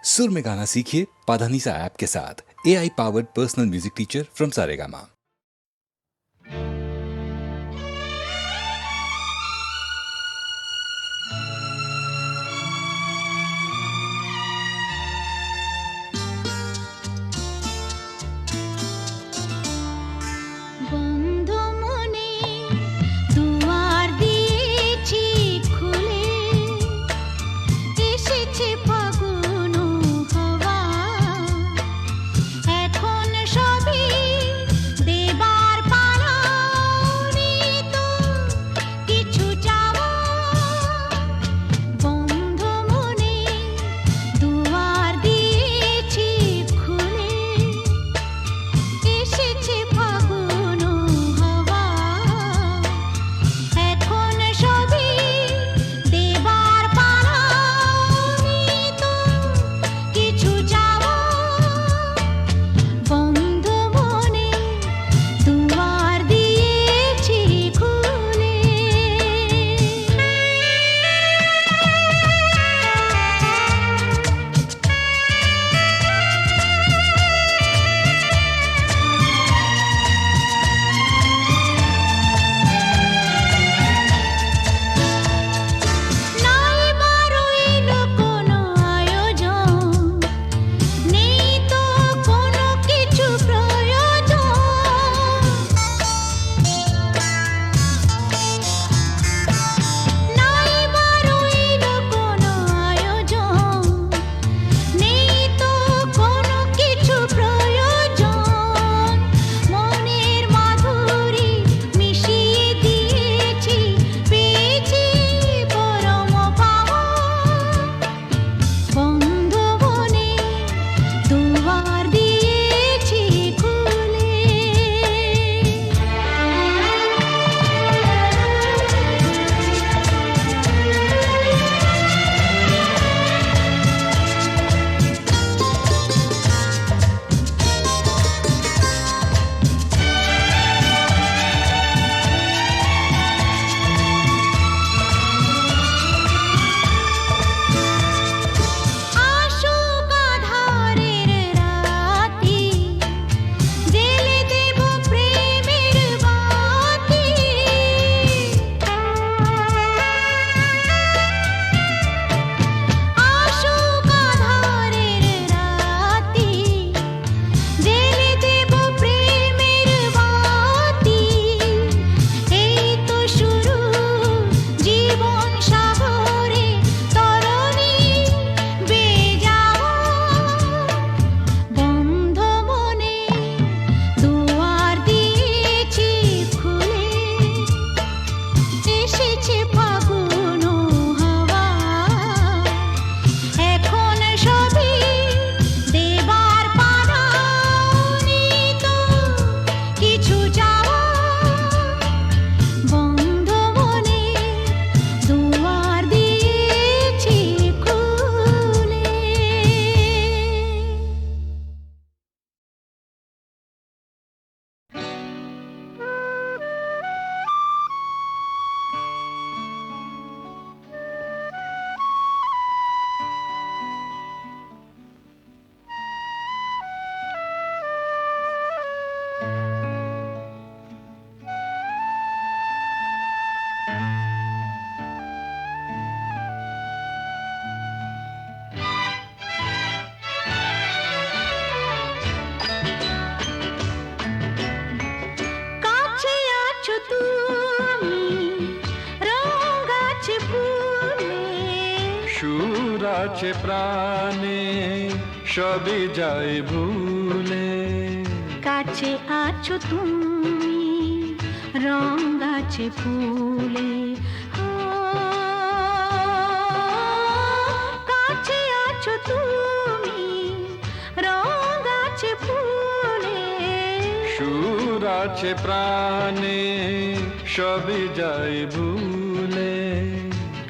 सुर में गाना सीखिए पाधानीसा ऐप के साथ। AI powered personal music teacher from Saregama. আছে প্রাণে সবই যায় ভুলে, কাছে আছো তুমি রং গাছে ফুলে, কাছে আছো তুমি রং গাছে ফুলে, সুর আছে প্রাণে সবই যায় ভুলে,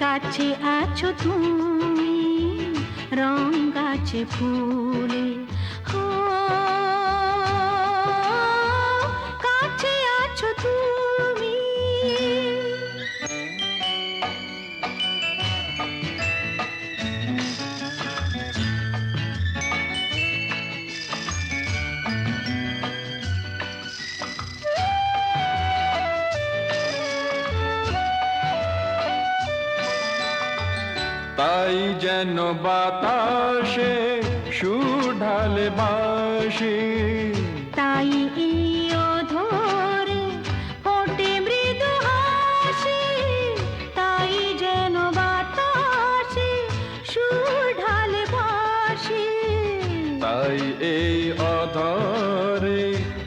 কাছে আছো তুমি রং গাছে ফুলে, কাছে আছো তুমি। যেন বাতাসে সুর ঢালে বাঁশি, তাই এই অধরে ফোটে মৃদু হাসি, তাই যেন বাতাসে সুর ঢালে বাঁশি। তাই এই অধরে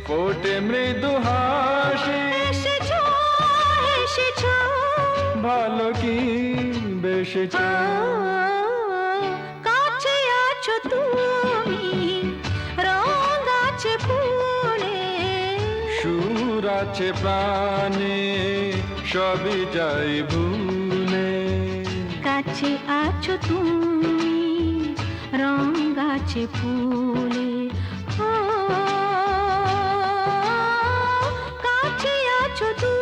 ফোটে মৃদু হাসি। এসেছো এসেছো ভালো কি বেসেছ, কাছে আছো তুমি, রং আছে ফুলে, সুর আছে প্রাণে সবই যাই ভুলে। কাছে আছো তুমি, রং আছে ফুলে, ও কাছে আছো তুমি।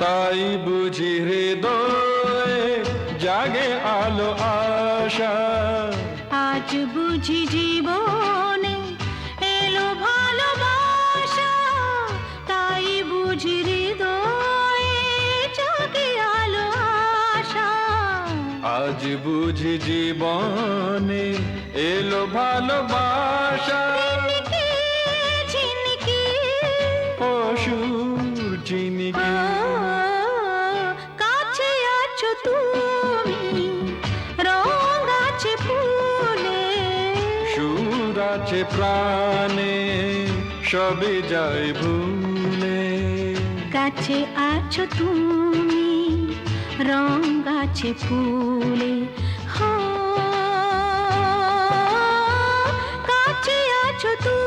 তাই বুঝি হৃদয়ে জাগে আলো আশা, আজ বুঝি জীবনে এলো ভালোবাসা, তাই বুঝি হৃদয়ে জাগে আলো আশা। আজ বুঝি জীবনে এলো ভালোবাসা। ঝিনকে ঝিনকে অসুর চিনিকে কাছে আছো তুমি, রং আছে ফুলে, সুর আছে প্রাণে সবই যাই ভুলে। কাছে আছো তুমি, রং আছে ফুলে, হো কাছে আছো তুমি।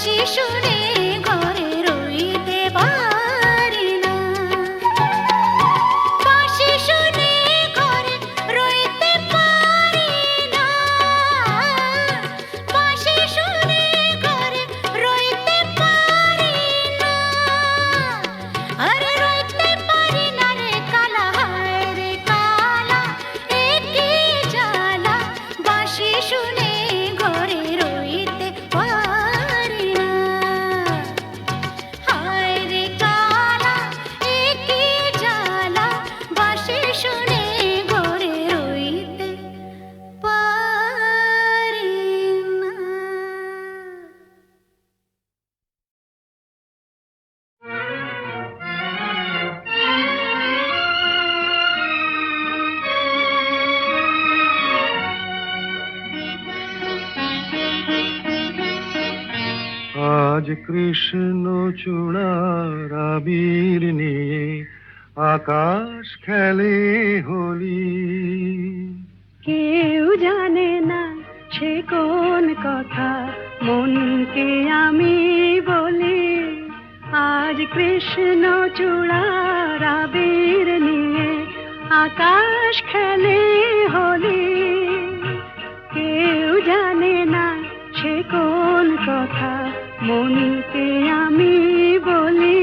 বাঁশি শুনে ঘরে রইতে পারি না বাঁশি শুনে ঘরে রইতে পারি না বাঁশি শুনে ঘরে রইতে পারি না আরে রইতে পারি না রে কালা হায় রে কালা এ কি জ্বালা বাঁশি শুনে ঘরে রইতে পারি না হায় রে কালা এ কি জ্বালা বাঁশি শুনে ঘরে রইতে পারি না আজ কৃষ্ণ চূড়ার আবির নিয়ে আকাশ খেলে হোলি কেউ জানে না সে কোন কথা মনকে আমি বলি আজ কৃষ্ণ চূড়ার আবির নিয়ে আকাশ খেলে হোলি কেউ জানে না সে কোন কথা মনকে আমি বলি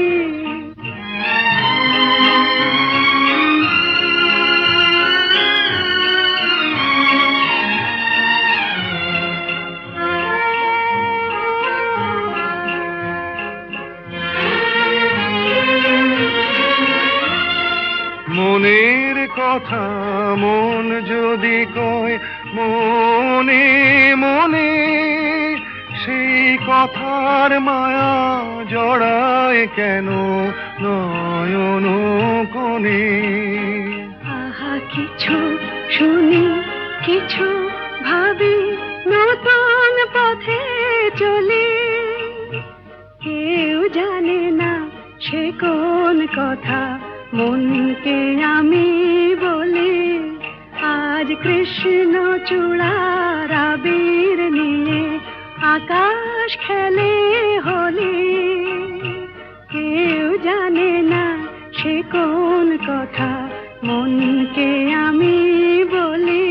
মনের কথা মন যদি কয় মনে মনে সেই কথার মায়া জড়ায় কেন নয়ন কোণে আহা কিছু শুনি কিছু ভাবি নতুন পথে চলি কেউ জানে না সে কোন কথা মনকে আমি বলি আজ কৃষ্ণ চূড়ার আবির নিয়ে আকাশ খেলে হোলি কেউ জানে না সে কোন কথা মনকে আমি বলি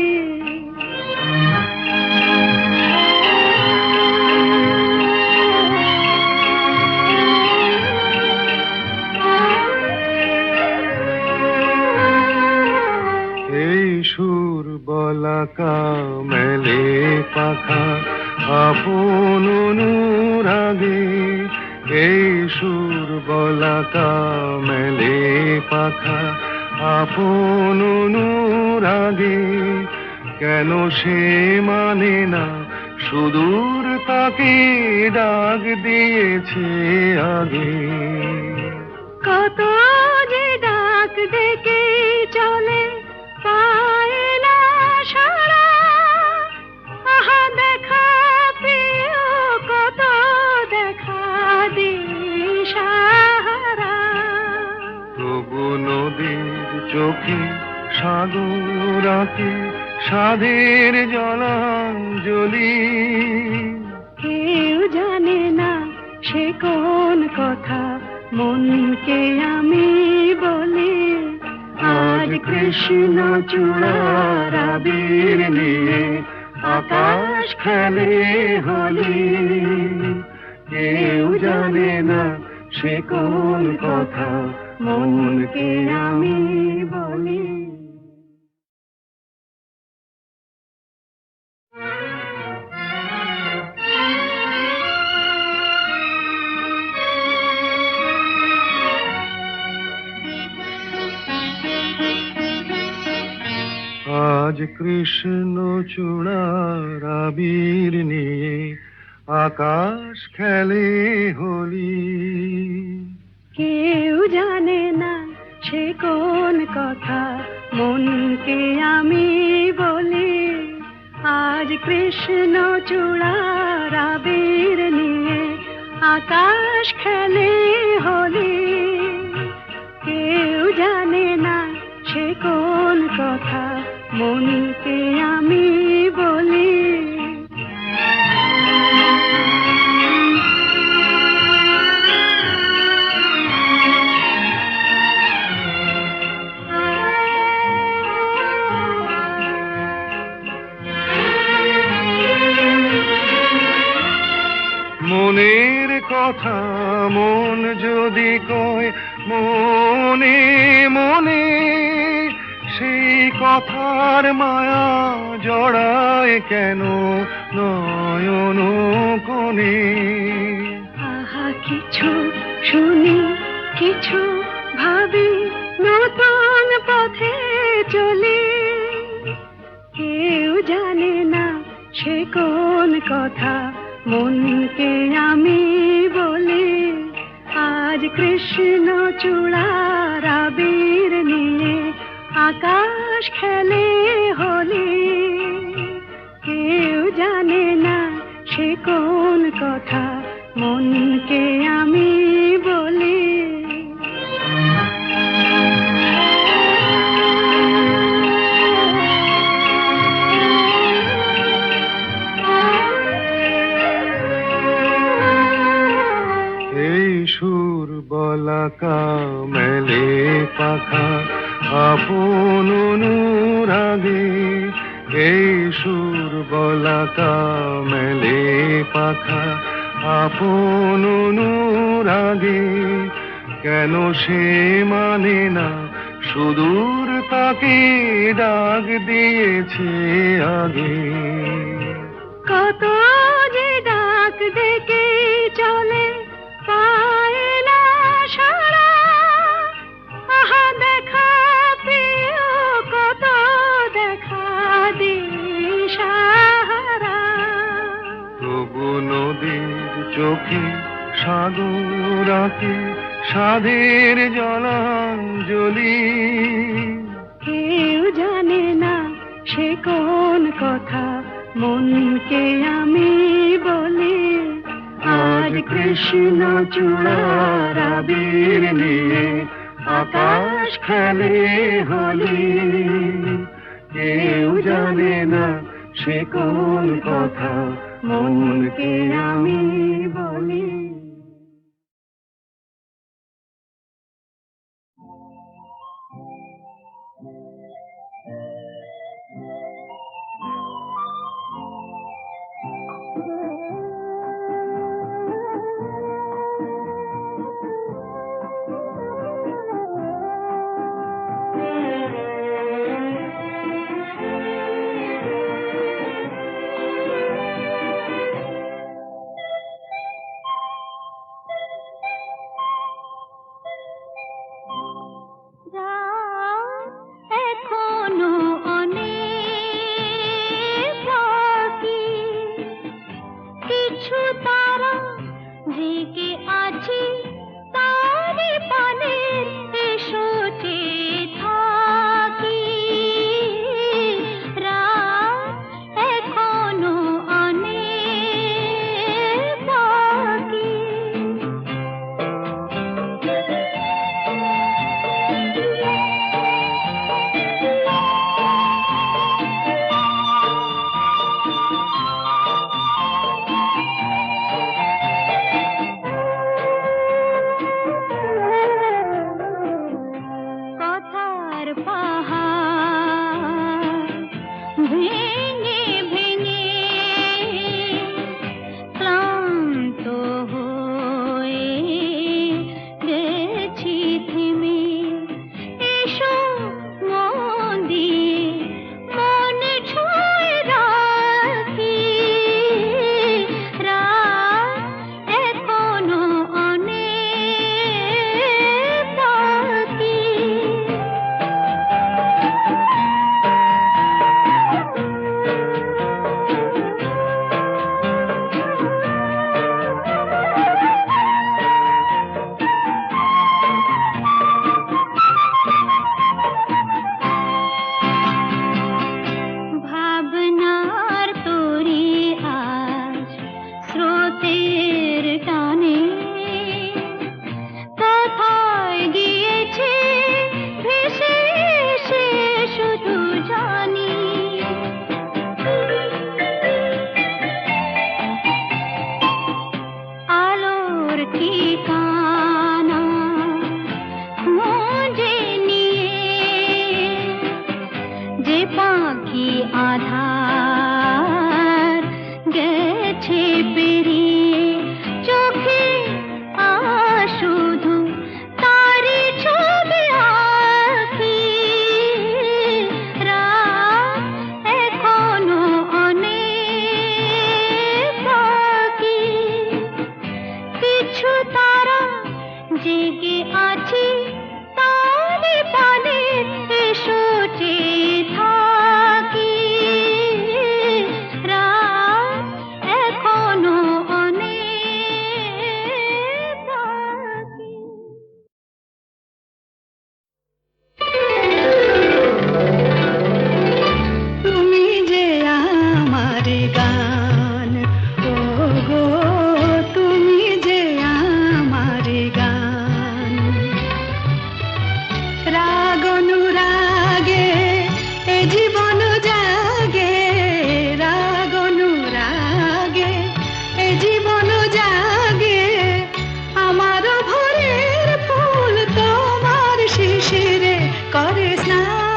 এই সুর বলাকা মেলে পাখা আপন অনুরাগে এই সুর বলাকা মেলে পাখা আপন অনুরাগে কেন সে মানে না সুদূর তাকে ডাক দিয়েছে আগে কত যে ডাক ডেকে চলে পায় না সারা আহা দেখা প্রিয় কত দেখা দিশাহারা তবু নদীর চোখে সাগর আঁকে সাধের জলাঞ্জলি কেউ জানে না সে কোন কথা মনকে আমি বলি আজ কৃষ্ণ চূড়ার আবির নিয়ে আকাশ খেলে হোলি কেউ জানে না সে কোন কথা মনকে আমি বলি আজ কৃষ্ণ চূড়ার আবির নিয়ে আকাশ খেলে হোলি কেউ জানে না সে কোন কথা মনকে আমি বলি আজ কৃষ্ণ চূড়ার আবির নিয়ে আকাশ খেলে হোলি কেউ জানে না সে কোন কথা মনকে আমি বলি কথা মন যদি কয় মনে মনে, সেই কথার মায়া জড়ায় কেন নয়ন কোণে। আহা কিছু শুনি, কিছু ভাবি, নতুন পথে চলি। কেউ জানে না সে কোন কথা মনকে আমি বলি। আজ কৃষ্ণ চূড়ার আবির নিয়ে আকাশ খেলে হোলি। কেউ জানে না সে কোন কথা মনকে আমি বলি। এই সুর বলাকা মেলে পাখা আপন অনুরাগে, এই সুর বলাকা মেলে পাখা আপন অনুরাগে। কেন সে মানে না সুদূর তাকে ডাক দিয়েছে আগে। কত যে ডাক ডেকে চলে পায় না সারা। আহা দেখা প্রিয় কত দেখা দিশাহারা। তবু নদীর চোখে সাগর আঁকে সাধের জলাঞ্জলি। কেউ জানে না সে কোন কথা মনকে আমি বলি। আজ কৃষ্ণ চূড়ার আবির নিয়ে আকাশ খেলে হোলি। কেউ জানে না সে কোন কথা মনকে আমি বলি। এখনো অনেক বাকি, কিছু তারা জেগে আছে তারি পানে। এসো চেয়ে থাকি, রাত এখনো অনেক বাকি। কথার পাহাড় ভেঙে ভেঙে ক্লান্ত হয়ে গেছি থেমে। এসো মন দিয়ে মন ছুঁয়ে রাখি, রাত এখনো অনেক বাকি। ভাবনার তরি আজ স্রোতের টানে কোথায় গিয়েছে ভেসে এসে শুধু জানি। আলোর ঠিকানা খুঁজে নিয়ে যে পাখি আধার গেছে পেরিয়ে, চোখে তারা জেগে আছি তালে তালে এসো চেয়ে থাকি রাত এখনো অনেক বাকি। তুমি যে আমার গান, ও গো তুমি যে আমার গান, রাগ অনুরাগে এ জীবন জাগে, রাগ অনুরাগে এ জীবন জাগে, আমার ভোরের ফুল তোমার শিশিরে করে স্নান।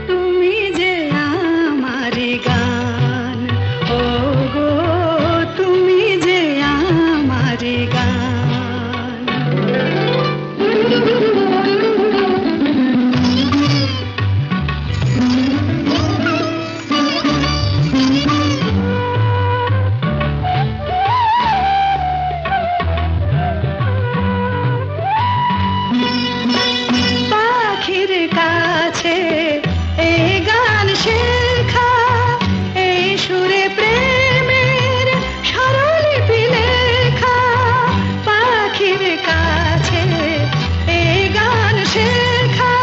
তুমি যে আমার গান, ও গো তুমি যে আমার গান। পাখির কাছে এই গান শেখা, এই সুরে প্রেমের স্বরলিপি লেখা। পাখির কাছে এই গান শেখা,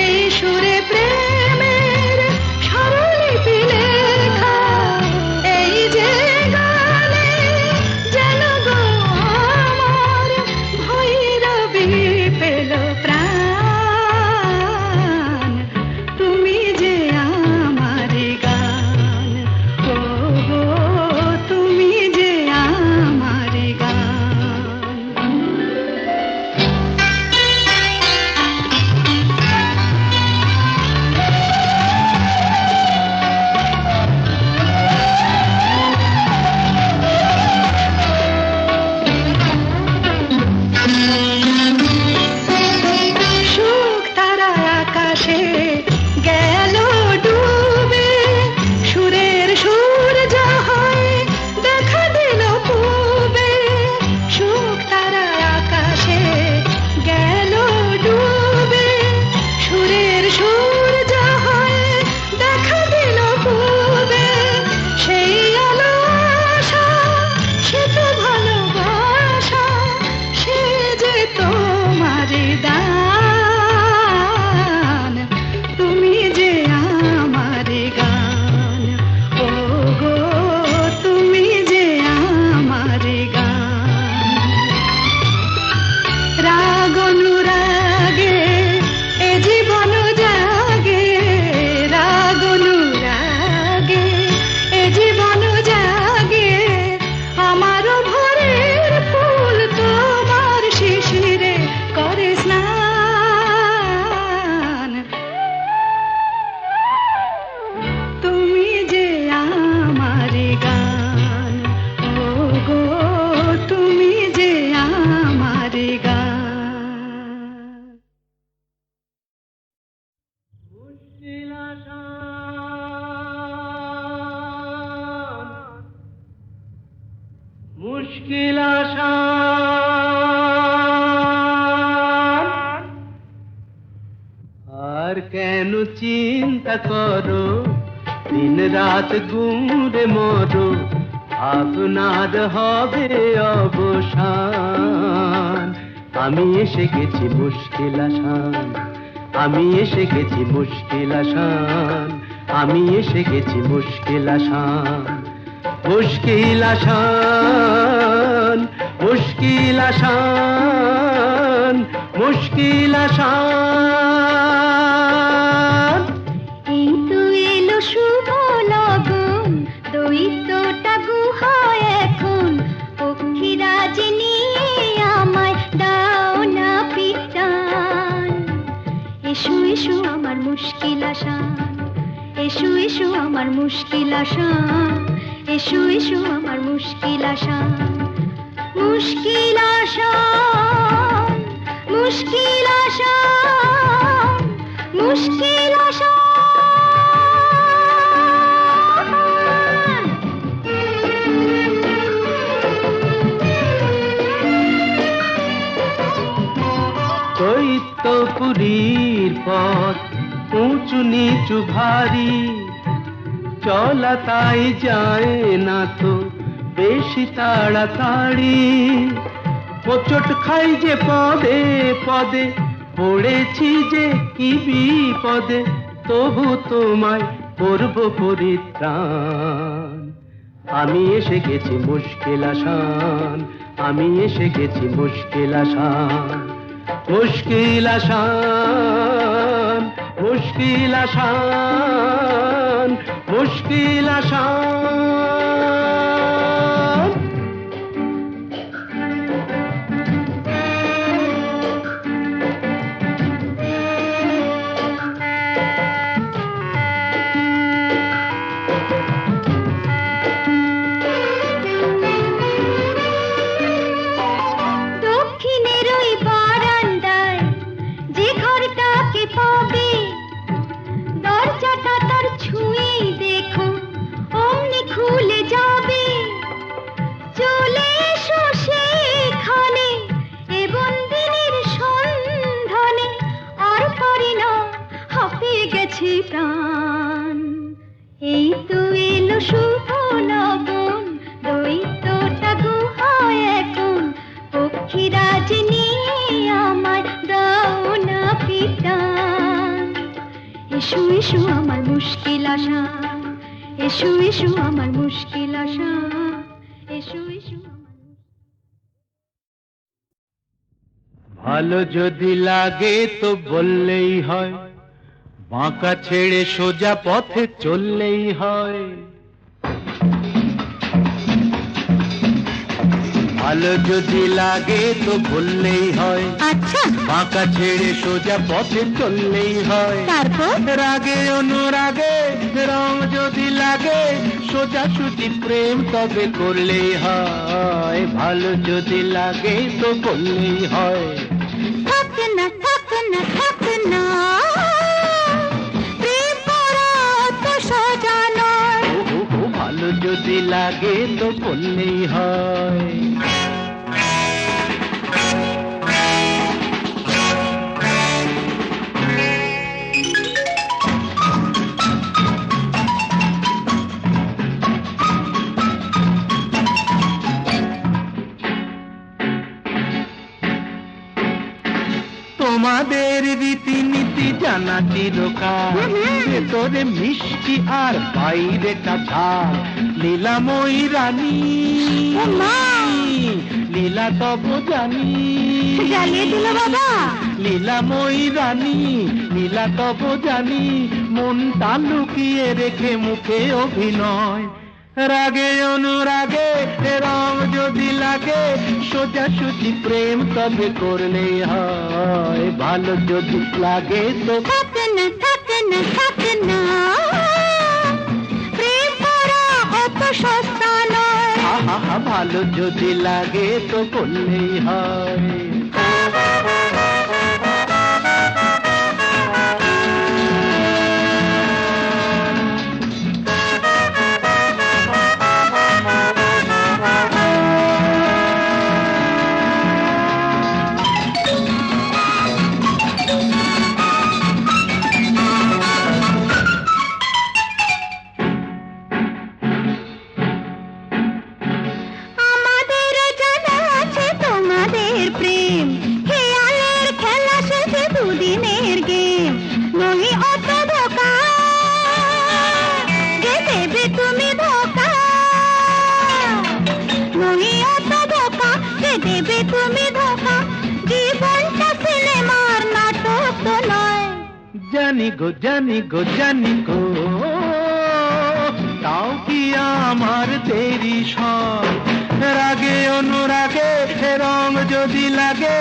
এই সুরে প্রেমের স্বরলিপি লেখা। এই যে গানে যেন গো আমার ভৈরবী পেল প্রাণ। তুমি যে আমার গান, ও গো তুমি যে আমার গান। সুখ তারা আকাশে গেল ডুবে, সুরের সূর্য হয়ে দেখা দিল পূবে। সুখ তারা আকাশে গেল ডুবে, সুরের সূর্য হয়ে দেখা দিল পূবে। সেই আলো আশা, সে তো ভালোবাসা, সে যে তোমার দান। তুমি যে আমার গান, ও গো তুমি যে আমার গান। রাগ অনুরাগে এ জীবন জাগে, রাগ অনুরাগে এ জীবন জাগে, আমার ভোরের ফুল তোমার শিশিরে করে স্নান। তুমি যে আমার গান, ও গো তুমি যে আমার গান। মুশকিল আসান, আর কেন চিন্তা করো, দিন রাত ঘুরে মরো, আপনার হবে অবসান। আমি এসে গেছি মুশকিল আসান, আমি এসে গেছি মুশকিল আসান, আমি এসে গেছি মুশকিল আসান। মুশকিল আসান, মুশকিল আসান, মুশকিল আসান। এই তো এলো শুভ লগন, দৈত্যটা গুহায় এখন, পক্ষীরাজ নিয়ে আমায় দাও না পিটান। এসো এসো আমার মুশকিল আসান, এসো এসো আমার মুশকিল আসান, এসো এসো আমার মুশকিল আসান। মুশকিল আসান, মুশকিল আসান, মুশকিল আসান। দূরীর পথ উঁচু নিচু ভারী, চলা তাই যায় না তো বেশি তাড়াতাড়ি। হোঁচট খাই যে পদে পদে, পড়েছি যে কি বিপদে, তবু তোমায় করব পরিত্রাণ। আমি এসে গেছি মুশকিল আসান, আমি এসে গেছি মুশকিল আসান। মুশকিল আসান, মুশকিল আসান, মুশকিল আসান। দক্ষিণের ওই বারান্দায় যে ঘরটাকে পাবে, দরজাটা তার ছুঁয়েই দেখো অমনি খুলে যাবে। চলে এসো সেখানে এ বন্দিনীর সন্ধানে, আর পারি না হাঁপিয়ে গেছে প্রাণ। এই তো এলো শুভ লগন, দৈত্যটা গুহায় এখন, পক্ষীরাজ নিয়ে আমার দাও না পিটান। এসো এসো আমার মুশকিল আশা, এসো এসো আমার মুশকিল আশা, এসো এসো আমার। ভালো যদি লাগে তো বললেই হয়, বাঁকা ছেড়ে সোজা পথে চললেই হয়। ভালো যদি লাগে তো বললেই হয়, আচ্ছা বাঁকা ছেড়ে সোজা পথে চললেই হয়। তারপর রাগে অনুরাগে রং যদি লাগে, সোজা সুজি প্রেম তবে করলেই হয়। ভালো যদি লাগে তো বললেই হয়। থাক না থাক না থাক না, প্রেম করা তো সোজা নয়। ও ভালো যদি লাগে তো বললেই হয়। তোমাদের রীতিনীতি জানা চিরকাল, ভেতরে মিষ্টি আর বাইরে ঝাল। লীলাময়ী রানী লীলা তব জানি, জ্বালিয়ে দিল বাবা। লীলাময়ী রানী লীলা তব জানি, মনটা লুকিয়ে রেখে মুখে অভিনয়। রাগে অনুরাগে রং যদি লাগে, সোজা সুজি প্রেম তবে করলেই হয়। ভালো যদি লাগে তো থাক না থাক না থাক না, প্রেম করা অত সস্তা নয়। আহা ভালো যদি লাগে তো করলেই হয়। আমাদের জানা আছে তোমাদের প্রেম, খেয়ালের খেলা শেষে দুদিনের গেম। নই অত ধোকা যে দেবে তুমি ধোকা, নই অত ধোকা যে দেবে তুমি ধোকা। জীবনটা সিনেমার নাটক তো নয়। জানি গো জানি গো জানি গো, তাও কি আমার দেরি সব। রাগে অনুরাগে রং যদি লাগে,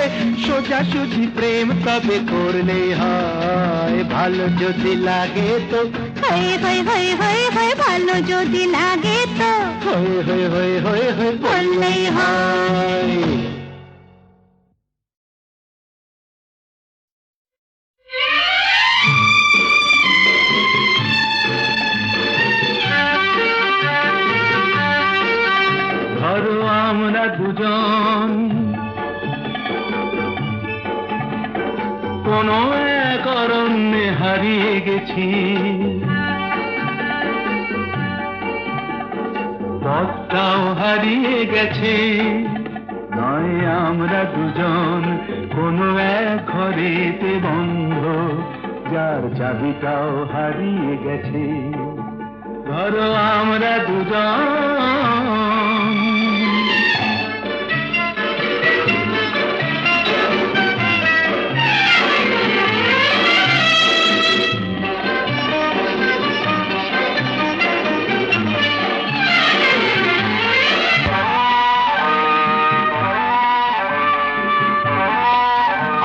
সোজা সুজি প্রেম তবে করলেই হয়। ভালো যদি লাগে তো হয়ে হয়ে হয়ে হয়ে হয়ে, ভালো যদি লাগে তো হয়ে হয়ে হয়ে হয়ে হয়ে বললেই হয়। ধরো আমরা দুজন কোনো এক অরণ্যে হারিয়ে গেছি, পথটাও হারিয়ে গেছে। নয় আমরা দুজন কোনো এক ঘরেতে বন্ধ, যার চাবিটাও হারিয়ে গেছে। ধরো আমরা দুজন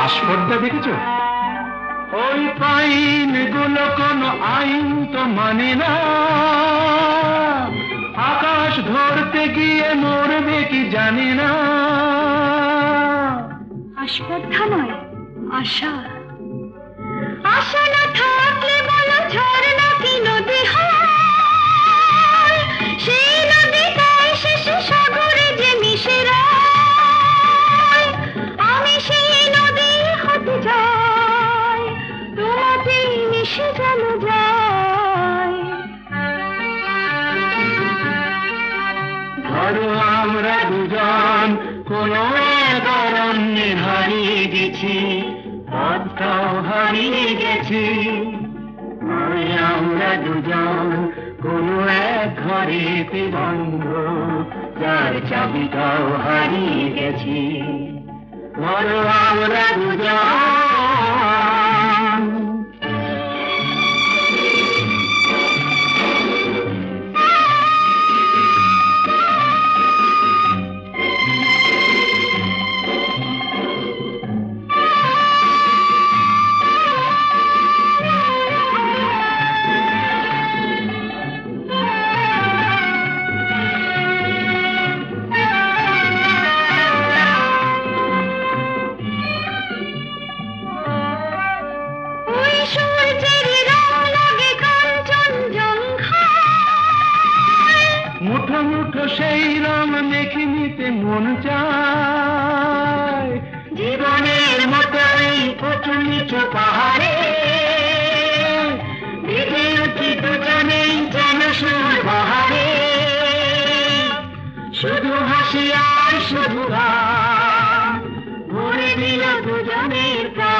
আস্পর্ধা দেখেছো? ওই পাইন গুলো কোনো আইন তো মানে না, আকাশ ধরতে গিয়ে মরবে কি জানি না। আস্পর্ধা নয়, আশা। আশা না থাকলে বলো ঝর্ণা কি নদী হয়? সেই নদীটাই শেষে সাগরে যে মিশে রয়। আমি সেই নদী হতে যাই, তোমাতে মিশে যেন যাই। ধরো আমরা দুজন কোনো এক অরণ্যে হারিয়ে গেছি, পথটাও হারিয়ে গেছি। নয় আমরা দুজন কোনো এক ঘরেতে বন্ধ, যার চাবিটাও হারিয়ে গেছি। ধরো আমরা দুজন ওই সূর্যের রং লাগে কাঞ্চনজঙ্ঘায়। মুঠো মুঠো সেই রং মেখে নিতে মন চায়। জীবনের মতো এই উঁচু নিচু পাহাড়ে ভিজে উঠি দুজনেই যেন সুর বাহারে। শুধু হাসি আর শুধু গান ভরে দিল দুজনের প্রাণ।